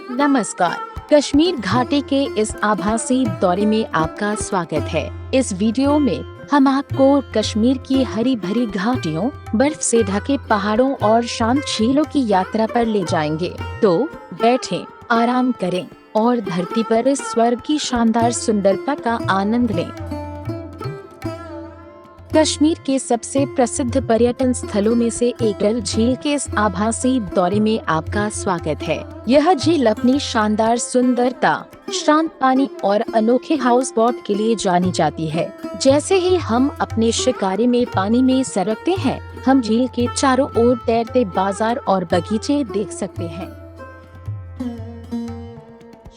नमस्कार। कश्मीर घाटी के इस आभासी दौरे में आपका स्वागत है। इस वीडियो में हम आपको कश्मीर की हरी भरी घाटियों, बर्फ से ढके पहाड़ों और शांत झीलों की यात्रा पर ले जाएंगे। तो बैठें, आराम करें और धरती पर इस स्वर्ग की शानदार सुंदरता का आनंद लें। कश्मीर के सबसे प्रसिद्ध पर्यटन स्थलों में से एक डल झील के इस आभासी दौरे में आपका स्वागत है। यह झील अपनी शानदार सुंदरता, शांत पानी और अनोखे हाउस बोट के लिए जानी जाती है। जैसे ही हम अपने शिकारी में पानी में सरकते हैं, हम झील के चारों ओर तैरते बाजार और बगीचे देख सकते हैं।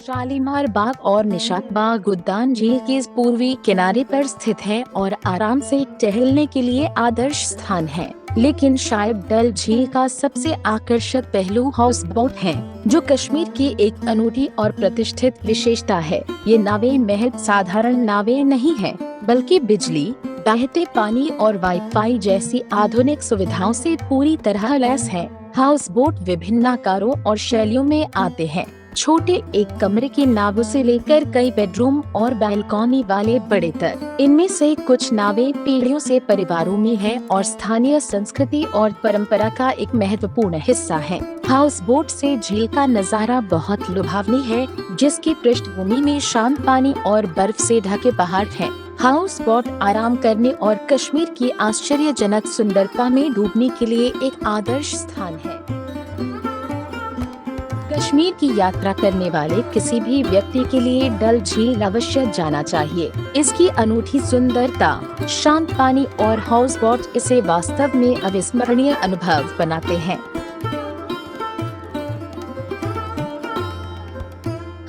शालीमार बाग और निशात बाग उद्यान झील के इस पूर्वी किनारे पर स्थित है और आराम से टहलने के लिए आदर्श स्थान है। लेकिन शायद डल झील का सबसे आकर्षक पहलू हाउस बोट है, जो कश्मीर की एक अनूठी और प्रतिष्ठित विशेषता है। ये नावें महज साधारण नावें नहीं हैं, बल्कि बिजली, बहते पानी और वाईफाई जैसी आधुनिक सुविधाओं से पूरी तरह लैस है। हाउस बोट विभिन्न आकारों और शैलियों में आते हैं। छोटे एक कमरे की नावों से लेकर कई बेडरूम और बालकनी वाले बड़े तक। इनमें से कुछ नावें पीढ़ियों से परिवारों में है और स्थानीय संस्कृति और परंपरा का एक महत्वपूर्ण हिस्सा है। हाउस बोट से झील का नजारा बहुत लुभावनी है, जिसकी पृष्ठभूमि में शांत पानी और बर्फ से ढके पहाड़ हैं। हाउस बोट आराम करने और कश्मीर की आश्चर्यजनक सुंदरता में डूबने के लिए एक आदर्श स्थान है। कश्मीर की यात्रा करने वाले किसी भी व्यक्ति के लिए डल झील अवश्य जाना चाहिए। इसकी अनूठी सुंदरता, शांत पानी और हाउस बोट इसे वास्तव में अविस्मरणीय अनुभव बनाते हैं।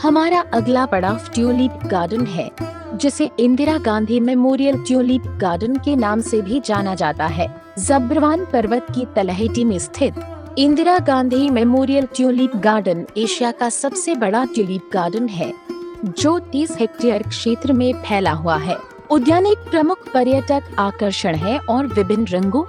हमारा अगला पड़ाव ट्यूलिप गार्डन है, जिसे Indira Gandhi memorial tulip garden के नाम से भी जाना जाता है। ज़ब्रवान पर्वत की तलहटी में स्थित Indira Gandhi memorial tulip garden Asia का सबसे बड़ा ट्यूलिप गार्डन है, जो 30 हेक्टेयर क्षेत्र में फैला हुआ है। उद्यान एक प्रमुख पर्यटक आकर्षण है और विभिन्न रंगों,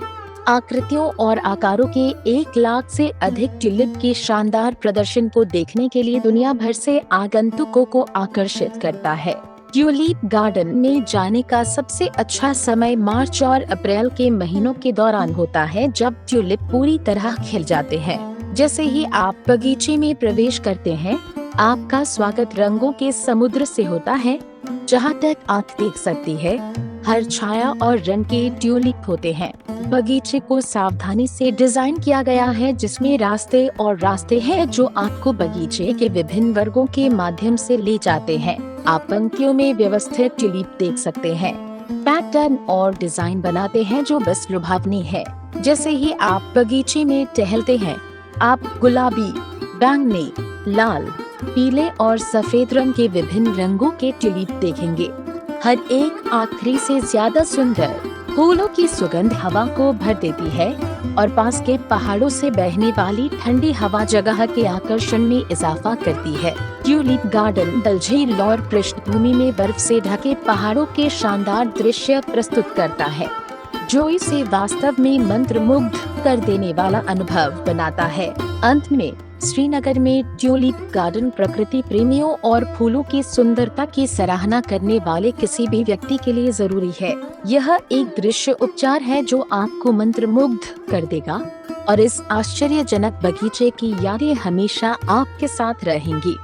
आकृतियों और आकारों के 1 लाख से अधिक ट्यूलिप के शानदार प्रदर्शन को देखने के लिए दुनिया भर से आगंतुकों को आकर्षित करता है। ट्यूलिप गार्डन में जाने का सबसे अच्छा समय मार्च और अप्रैल के महीनों के दौरान होता है, जब ट्यूलिप पूरी तरह खिल जाते हैं। जैसे ही आप बगीचे में प्रवेश करते हैं, आपका स्वागत रंगों के समुद्र से होता है। जहां तक आंख देख सकती है, हर छाया और रंग के ट्यूलिप होते हैं। बगीचे को सावधानी से डिजाइन किया गया है, जिसमें रास्ते हैं जो आपको बगीचे के विभिन्न वर्गों के माध्यम से ले जाते हैं। आप पंक्तियों में व्यवस्थित ट्यूलिप देख सकते हैं। पैटर्न और डिजाइन बनाते हैं जो बस लुभावनी है। जैसे ही आप बगीचे में टहलते हैं, आप गुलाबी, बैंगनी, लाल, पीले और सफेद रंग के विभिन्न रंगों के ट्यूलिप देखेंगे। हर एक आखिरी से ज्यादा सुंदर फूलों की सुगंध हवा को भर देती है और पास के पहाड़ों से बहने वाली ठंडी हवा जगह के आकर्षण में इजाफा करती है। ट्यूलिप गार्डन डल झील और पृष्ठभूमि में बर्फ से ढके पहाड़ों के शानदार दृश्य प्रस्तुत करता है, जो इसे वास्तव में मंत्रमुग्ध कर देने वाला अनुभव बनाता है। अंत में श्रीनगर में ट्यूलिप गार्डन प्रकृति प्रेमियों और फूलों की सुंदरता की सराहना करने वाले किसी भी व्यक्ति के लिए जरूरी है। यह एक दृश्य उपचार है जो आपको मंत्रमुग्ध कर देगा और इस आश्चर्यजनक बगीचे की यादें हमेशा आपके साथ रहेंगी।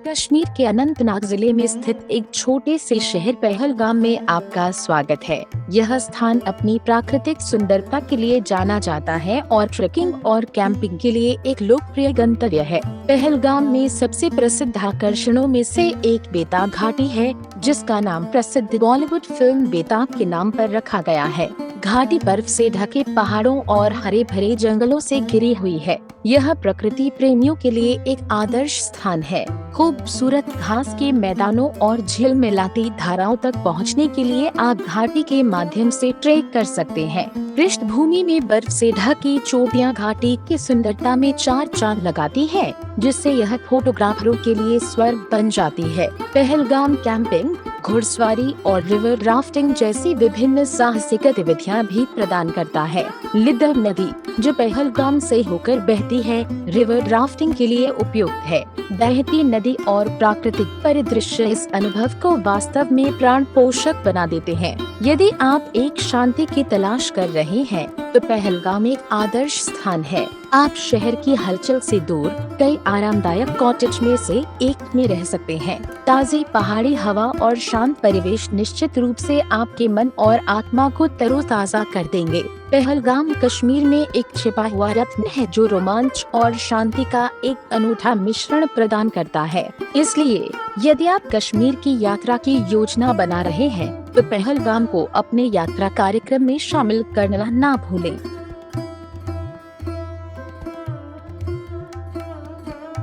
कश्मीर के अनंतनाग जिले में स्थित एक छोटे से शहर पहलगाम में आपका स्वागत है। यह स्थान अपनी प्राकृतिक सुंदरता के लिए जाना जाता है और ट्रेकिंग और कैंपिंग के लिए एक लोकप्रिय गंतव्य है। पहलगाम में सबसे प्रसिद्ध आकर्षणों में से एक बेताब घाटी है, जिसका नाम प्रसिद्ध बॉलीवुड फिल्म बेताब के नाम पर रखा गया है। घाटी बर्फ से ढके पहाड़ों और हरे भरे जंगलों से घिरी हुई है। यह प्रकृति प्रेमियों के लिए एक आदर्श स्थान है। खूबसूरत घास के मैदानों और झील मिलाती धाराओं तक पहुंचने के लिए आप घाटी के माध्यम से ट्रेक कर सकते हैं। पृष्ठभूमि में बर्फ से ढकी चोटियां घाटी की सुंदरता में 4 चांद लगाती है, जिससे यह फोटोग्राफरों के लिए स्वर्ग बन जाती है। पहलगाम कैंपिंग घुड़सवारी और रिवर राफ्टिंग जैसी विभिन्न साहसिक गतिविधियां भी प्रदान करता है। लिदर नदी, जो पहलगाम से होकर बहती है, रिवर राफ्टिंग के लिए उपयुक्त है। बहती नदी और प्राकृतिक परिदृश्य इस अनुभव को वास्तव में प्राण पोषक बना देते हैं। यदि आप एक शांति की तलाश कर रहे हैं, तो पहलगाम एक आदर्श स्थान है। आप शहर की हलचल से दूर कई आरामदायक कॉटेज में से एक में रह सकते हैं। ताज़ी पहाड़ी हवा और शांत परिवेश निश्चित रूप से आपके मन और आत्मा को तरोताजा कर देंगे। पहलगाम कश्मीर में एक छिपा हुआ रत्न है, जो रोमांच और शांति का एक अनूठा मिश्रण प्रदान करता है। इसलिए यदि आप कश्मीर की यात्रा की योजना बना रहे हैं, तो पहलगाम को अपने यात्रा कार्यक्रम में शामिल करना ना भूलें।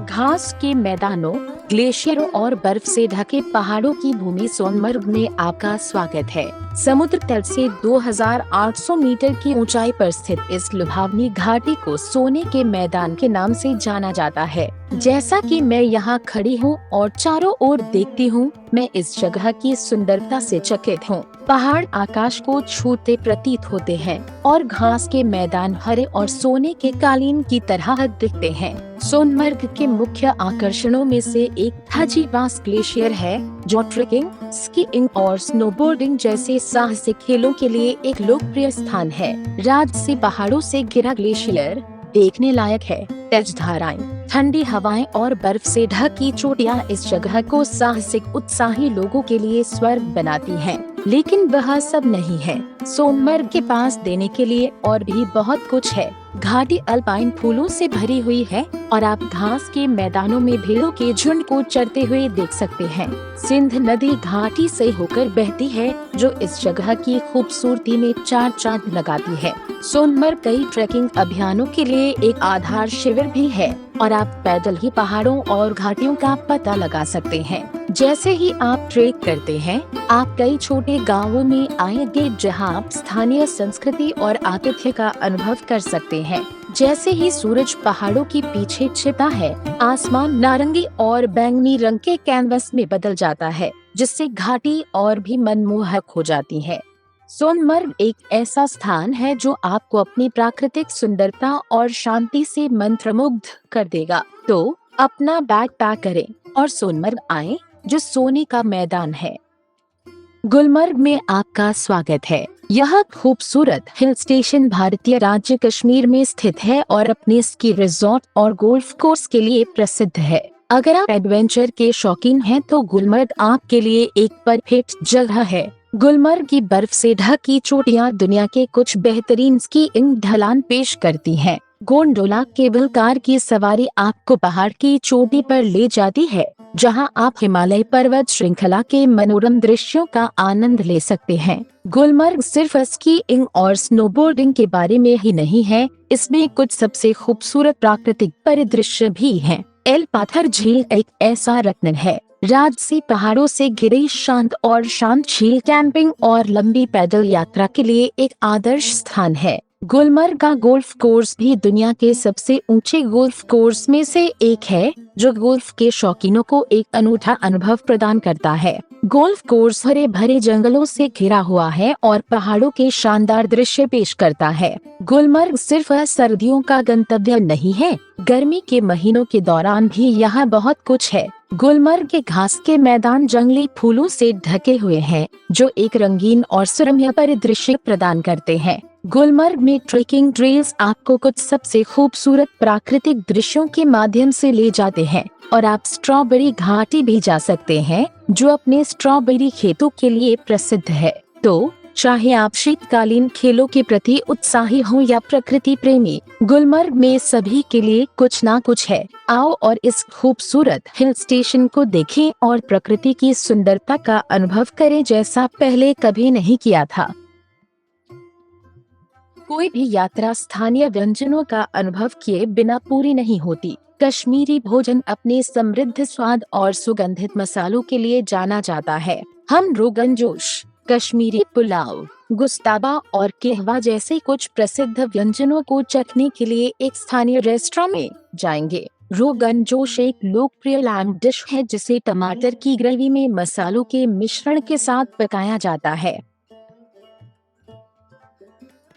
घास के मैदानों, ग्लेशियरों और बर्फ से ढके पहाड़ों की भूमि सोनमर्ग में आपका स्वागत है। समुद्र तल से 2800 मीटर की ऊंचाई पर स्थित इस लुभावनी घाटी को सोने के मैदान के नाम से जाना जाता है। जैसा कि मैं यहाँ खड़ी हूँ और चारों ओर देखती हूँ, मैं इस जगह की सुंदरता से चकित हूँ। पहाड़ आकाश को छूते प्रतीत होते हैं और घास के मैदान हरे और सोने के कालीन की तरह दिखते हैं। सोनमर्ग के मुख्य आकर्षणों में से एक थाजीवास ग्लेशियर है, जो ट्रेकिंग, स्कीइंग और स्नोबोर्डिंग जैसे साहसिक खेलों के लिए एक लोकप्रिय स्थान है। राजसी पहाड़ों से घिरा ग्लेशियर देखने लायक है। तेज धाराएं, ठंडी हवाएं और बर्फ से ढकी चोटियां इस जगह को साहसिक उत्साही लोगों के लिए स्वर्ग बनाती हैं। लेकिन वह सब नहीं है। सोनमर्ग के पास देने के लिए और भी बहुत कुछ है। घाटी अल्पाइन फूलों से भरी हुई है और आप घास के मैदानों में भेड़ों के झुंड को चरते हुए देख सकते हैं। सिंध नदी घाटी से होकर बहती है, जो इस जगह की खूबसूरती में चार चांद लगाती है। सोनमर्ग कई ट्रैकिंग अभियानों के लिए एक आधार शिविर भी है और आप पैदल ही पहाड़ों और घाटियों का पता लगा सकते हैं। जैसे ही आप ट्रेक करते हैं, आप कई छोटे गांवों में आएंगे, जहां आप स्थानीय संस्कृति और आतिथ्य का अनुभव कर सकते हैं। जैसे ही सूरज पहाड़ों के पीछे छिपा है, आसमान नारंगी और बैंगनी रंग के कैनवस में बदल जाता है, जिससे घाटी और भी मनमोहक हो जाती है। सोनमर्ग एक ऐसा स्थान है जो आपको अपनी प्राकृतिक सुंदरता और शांति से मंत्रमुग्ध कर देगा। तो अपना बैग पैक करें और सोनमर्ग आएं, जो सोने का मैदान है। गुलमर्ग में आपका स्वागत है। यह खूबसूरत हिल स्टेशन भारतीय राज्य कश्मीर में स्थित है और अपने स्की रिजॉर्ट और गोल्फ कोर्स के लिए प्रसिद्ध है। अगर आप एडवेंचर के शौकीन हैं, तो गुलमर्ग आपके लिए एक परफेक्ट जगह है। गुलमर्ग की बर्फ से ढकी चोटियां दुनिया के कुछ बेहतरीन स्कीइंग ढलान पेश करती हैं। गोंडोला केबल कार की सवारी आपको पहाड़ की चोटी पर ले जाती है, जहां आप हिमालय पर्वत श्रृंखला के मनोरम दृश्यों का आनंद ले सकते हैं। गुलमर्ग सिर्फ स्कीइंग और स्नोबोर्डिंग के बारे में ही नहीं है, इसमें कुछ सबसे खूबसूरत प्राकृतिक परिदृश्य भी हैं। एल पाथर झील एक ऐसा रत्न है। राजसी पहाड़ों से घिरी शांत झील कैंपिंग और लंबी पैदल यात्रा के लिए एक आदर्श स्थान है। गुलमर्ग का गोल्फ कोर्स भी दुनिया के सबसे ऊंचे गोल्फ कोर्स में से एक है, जो गोल्फ के शौकीनों को एक अनूठा अनुभव प्रदान करता है। गोल्फ कोर्स हरे भरे जंगलों से घिरा हुआ है और पहाड़ों के शानदार दृश्य पेश करता है। गुलमर्ग सिर्फ सर्दियों का गंतव्य नहीं है, गर्मी के महीनों के दौरान भी यहाँ बहुत कुछ है। गुलमर्ग के घास के मैदान जंगली फूलों से ढके हुए हैं, जो एक रंगीन और सुरम्य परिदृश्य प्रदान करते हैं। गुलमर्ग में ट्रेकिंग ट्रेल्स आपको कुछ सबसे खूबसूरत प्राकृतिक दृश्यों के माध्यम से ले जाते हैं और आप स्ट्रॉबेरी घाटी भी जा सकते हैं, जो अपने स्ट्रॉबेरी खेतों के लिए प्रसिद्ध है। तो चाहे आप शीतकालीन खेलों के प्रति उत्साही हो या प्रकृति प्रेमी, गुलमर्ग में सभी के लिए कुछ ना कुछ है। आओ और इस खूबसूरत हिल स्टेशन को देखें और प्रकृति की सुंदरता का अनुभव करें, जैसा पहले कभी नहीं किया था। कोई भी यात्रा स्थानीय व्यंजनों का अनुभव किए बिना पूरी नहीं होती। कश्मीरी भोजन अपने समृद्ध स्वाद और सुगंधित मसालों के लिए जाना जाता है। हम रोगन जोश, कश्मीरी पुलाव, गुस्ताबा और कहवा जैसे कुछ प्रसिद्ध व्यंजनों को चखने के लिए एक स्थानीय रेस्टोरेंट में जाएंगे। रोगन जोश एक लोकप्रिय लैम डिश है जिसे टमाटर की ग्रेवी में मसालों के मिश्रण के साथ पकाया जाता है।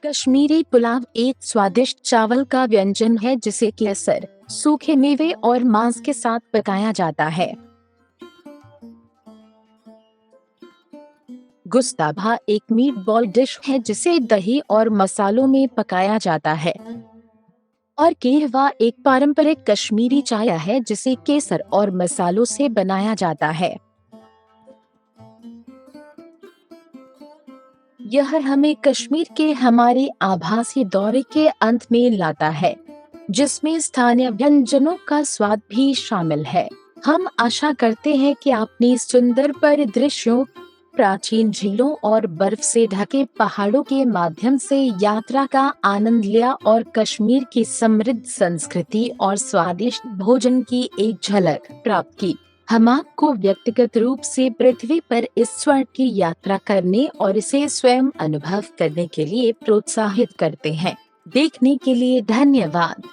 कश्मीरी पुलाव एक स्वादिष्ट चावल का व्यंजन है जिसे केसर, सूखे मेवे और मांस के साथ पकाया जाता है। गुस्ताभा एक मीटबॉल डिश है जिसे दही और मसालों में पकाया जाता है। और कहवा एक पारंपरिक कश्मीरी चाय है जिसे केसर और मसालों से बनाया जाता है। यह हमें कश्मीर के हमारे आभासी दौरे के अंत में लाता है, जिसमें स्थानीय व्यंजनों का स्वाद भी शामिल है। हम आशा करते हैं कि आपने सुंदर परिदृश्यों, प्राचीन झीलों और बर्फ से ढके पहाड़ों के माध्यम से यात्रा का आनंद लिया और कश्मीर की समृद्ध संस्कृति और स्वादिष्ट भोजन की एक झलक प्राप्त की। हम आपको व्यक्तिगत रूप से पृथ्वी पर इस स्वर्ग की यात्रा करने और इसे स्वयं अनुभव करने के लिए प्रोत्साहित करते हैं। देखने के लिए धन्यवाद।